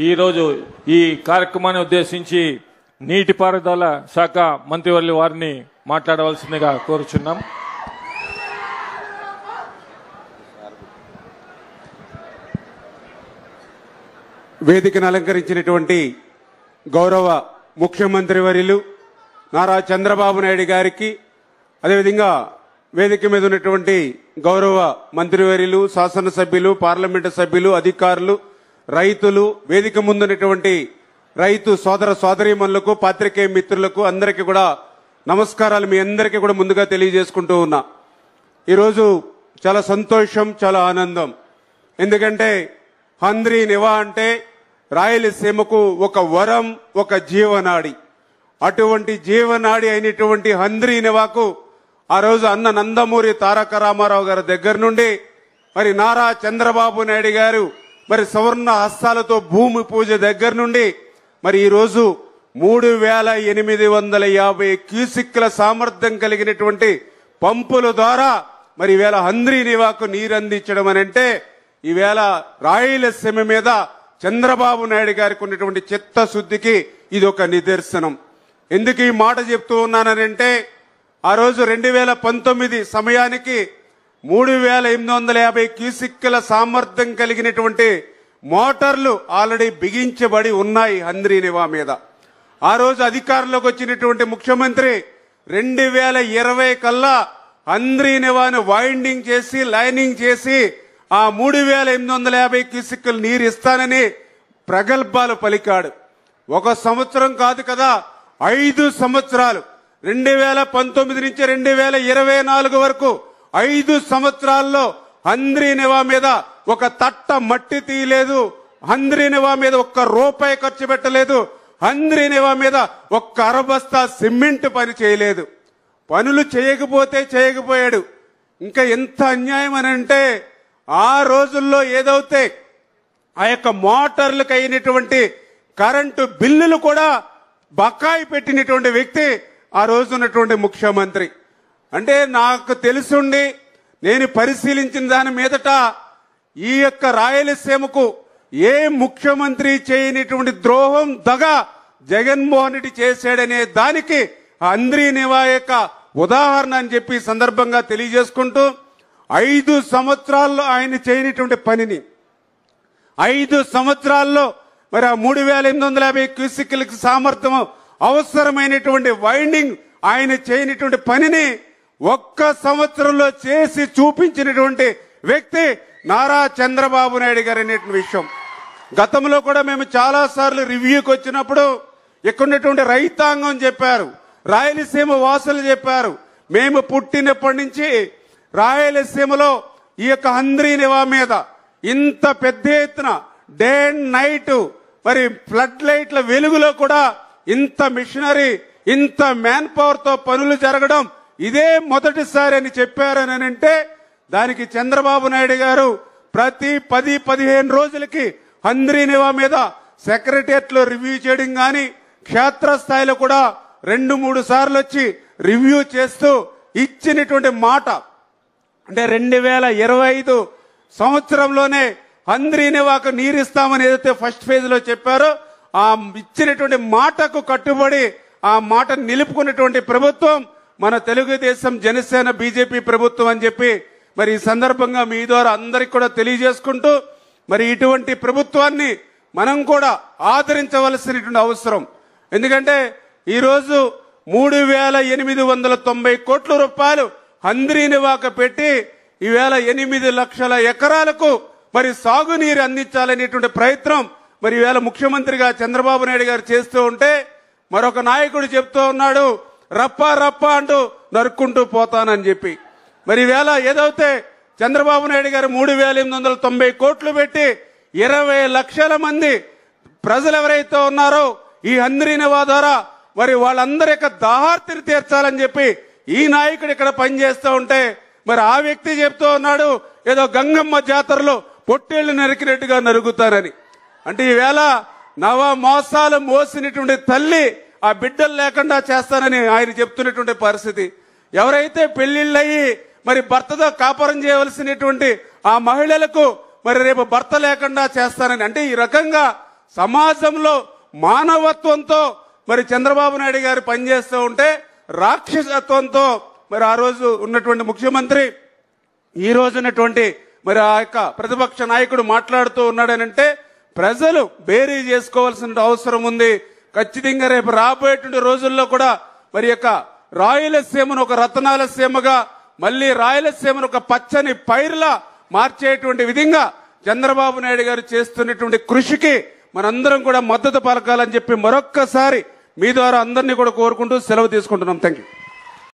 ఈరోజు ఈ కార్యక్రమాన్ని ఉద్దేశించి నీటిపారుదల శాఖ మంత్రివర్యుల వారిని మాట్లాడవలసిందిగా కోరుచున్నాం. వేదికను అలంకరించినటువంటి గౌరవ ముఖ్యమంత్రి వర్యులు నారా చంద్రబాబు నాయుడు గారికి, అదేవిధంగా వేదిక మీద ఉన్నటువంటి గౌరవ మంత్రివర్యులు, శాసనసభ్యులు, పార్లమెంటు సభ్యులు, అధికారులు, రైతులు, వేదిక ముందున్నటువంటి రైతు సోదర సోదరీమణులకు, పాత్రికేయ మిత్రులకు అందరికీ కూడా నమస్కారాలు. మీ అందరికీ కూడా ముందుగా తెలియజేసుకుంటూ ఉన్నా. ఈరోజు చాలా సంతోషం, చాలా ఆనందం. ఎందుకంటే హంద్రీ నివా అంటే రాయలసీమకు ఒక వరం, ఒక జీవనాడి. అటువంటి జీవనాడి అయినటువంటి హంద్రీ నివాకు ఆ రోజు అన్న నందమూరి తారక రామారావు గారి దగ్గర నుండి మరి నారా చంద్రబాబు నాయుడు గారు మరి సువర్ణ హస్తాలతో భూమి పూజ దగ్గర నుండి మరి ఈరోజు 3850 క్యూసిక్ల సామర్థ్యం కలిగినటువంటి పంపుల ద్వారా మరి ఈవేళ హంద్రీ నివాకు నీరు అందించడం అని అంటే ఈవేళ రాయలసీమ మీద చంద్రబాబు నాయుడు గారికి ఉన్నటువంటి చిత్తశుద్ధికి ఇది ఒక నిదర్శనం. ఎందుకు ఈ మాట చెప్తూ ఉన్నానంటే ఆ రోజు 2019 సమయానికి 3850 క్యూసిక్ల సామర్థ్యం కలిగినటువంటి మోటార్లు ఆల్రెడీ బిగించబడి ఉన్నాయి హంద్రీ నివా మీద. ఆ రోజు అధికారంలోకి వచ్చినటువంటి ముఖ్యమంత్రి 2020 కల్లా హంద్రీ నివాను వైండింగ్ చేసి లైనింగ్ చేసి ఆ 3850 క్యూసిక్లు నీరు ఇస్తానని ప్రగల్భాలు పలికాడు. ఒక సంవత్సరం కాదు కదా, 5 సంవత్సరాలు 2019 నుంచి 2024 వరకు 5 సంవత్సరాల్లో హంద్రీ నివా మీద ఒక తట్ట మట్టి తీయలేదు, హంద్రీ నివా మీద ఒక్క రూపాయి ఖర్చు పెట్టలేదు, హంద్రీ నివా మీద ఒక్క అరబస్తా సిమెంట్ పని చేయలేదు. పనులు చేయకపోయాడు. ఇంకా ఎంత అన్యాయం అని అంటే ఆ రోజుల్లో ఏదైతే ఆ యొక్క మోటార్లకు అయినటువంటి కరెంటు బిల్లులు కూడా బకాయి పెట్టినటువంటి వ్యక్తి ఆ రోజు ఉన్నటువంటి ముఖ్యమంత్రి. అంటే నాకు తెలుసుండి నేను పరిశీలించిన దాని మీదట ఈ యొక్క రాయలసీమకు ఏ ముఖ్యమంత్రి చేయనటువంటి ద్రోహం దగ జగన్మోహన్ రెడ్డి చేశాడనే దానికి హంద్రీ నివా యొక్క ఉదాహరణ అని చెప్పి సందర్భంగా తెలియజేసుకుంటూ 5 సంవత్సరాల్లో ఆయన చేయనటువంటి పనిని 5 సంవత్సరాల్లో మరి ఆ 3850 క్యూసిక్లకి సామర్థ్యం అవసరమైనటువంటి వైండింగ్ ఆయన చేయనటువంటి పనిని ఒక్క సంవత్సరంలో చేసి చూపించినటువంటి వ్యక్తి నారా చంద్రబాబు నాయుడు గారు అనేటువంటి విషయం. గతంలో కూడా మేము చాలా సార్లు రివ్యూకి వచ్చినప్పుడు ఇక్కడ ఉన్నటువంటి రైతాంగం చెప్పారు, రాయలసీమ వాసులు చెప్పారు, మేము పుట్టినప్పటి నుంచి రాయలసీమలో ఈ యొక్క హంద్రీ నివా మీద ఇంత పెద్ద ఎత్తున డే అండ్ నైట్ మరి ఫ్లడ్ లైట్ల వెలుగులో కూడా ఇంత మిషనరీ, ఇంత మ్యాన్ పవర్ తో పనులు జరగడం ఇదే మొదటిసారి అని చెప్పారని అంటే దానికి చంద్రబాబు నాయుడు గారు ప్రతి 10-15 రోజులకి హంద్రీ నివా మీద సెక్రటరియట్ లో రివ్యూ చేయడం గాని, క్షేత్రస్థాయిలో కూడా 2-3 సార్లు వచ్చి రివ్యూ చేస్తూ ఇచ్చినటువంటి మాట అంటే 2025 సంవత్సరంలోనే హంద్రీ నివాకు నీరిస్తామని ఏదైతే ఫస్ట్ ఫేజ్ లో చెప్పారో ఆ ఇచ్చినటువంటి మాటకు కట్టుబడి ఆ మాట నిలుపుకున్నటువంటి ప్రభుత్వం మన తెలుగుదేశం, జనసేన, బీజేపీ ప్రభుత్వం అని చెప్పి మరి ఈ సందర్భంగా మీ ద్వారా అందరికి కూడా తెలియజేసుకుంటూ మరి ఇటువంటి ప్రభుత్వాన్ని మనం కూడా ఆదరించవలసినటువంటి అవసరం. ఎందుకంటే ఈరోజు 3890 కోట్ల రూపాయలు హంద్రీ నివాకు పెట్టి ఈవేళ 8 లక్షల ఎకరాలకు మరి సాగునీరు అందించాలనేటువంటి ప్రయత్నం మరి ఈవేళ ముఖ్యమంత్రిగా చంద్రబాబు నాయుడు గారు చేస్తూ ఉంటే మరొక నాయకుడు చెప్తూ ఉన్నాడు, రప్ప రప్ప అంటూ నరుక్కుంటూ పోతానని చెప్పి. మరి ఈవేళ ఏదైతే చంద్రబాబు నాయుడు గారు 3890 కోట్లు పెట్టి 20 లక్షల మంది ప్రజలు ఎవరైతే ఉన్నారో ఈ హంద్రీ నివా ద్వారా మరి వాళ్ళందరి యొక్క దాహార్తిని తీర్చాలని చెప్పి ఈ నాయకుడు ఇక్కడ పనిచేస్తూ ఉంటే మరి ఆ వ్యక్తి చెప్తూ ఉన్నాడు ఏదో గంగమ్మ జాతరలో పొట్టేళ్లు నరికినట్టుగా నరుగుతారని. అంటే ఈవేళ నవ మోసాలు మోసినటువంటి తల్లి ఆ బిడ్డలు లేకుండా చేస్తానని ఆయన చెప్తున్నటువంటి పరిస్థితి. ఎవరైతే పెళ్లిళ్ళయి మరి భర్తతో కాపురం చేయవలసినటువంటి ఆ మహిళలకు మరి రేపు భర్త లేకుండా చేస్తానని, అంటే ఈ రకంగా సమాజంలో మానవత్వంతో మరి చంద్రబాబు నాయుడు గారు పనిచేస్తూ ఉంటే రాక్షసత్వంతో మరి ఆ రోజు ఉన్నటువంటి ముఖ్యమంత్రి ఈ రోజున్నటువంటి మరి ఆ యొక్క ప్రతిపక్ష నాయకుడు మాట్లాడుతూ ఉన్నాడనంటే ప్రజలు బేరీ చేసుకోవాల్సిన అవసరం ఉంది. ఖచ్చితంగా రేపు రాబోయేటువంటి రోజుల్లో కూడా మరి యొక్క రాయలసీమను ఒక రతనాల సీమగా, మళ్ళీ రాయలసీమను ఒక పచ్చని పైరులా మార్చేటువంటి విధంగా చంద్రబాబు నాయుడు గారు చేస్తున్నటువంటి కృషికి మనందరం కూడా మద్దతు పలకాలని చెప్పి మరొక్కసారి మీ ద్వారా అందరినీ కూడా కోరుకుంటూ సెలవు తీసుకుంటున్నాం. Thank you.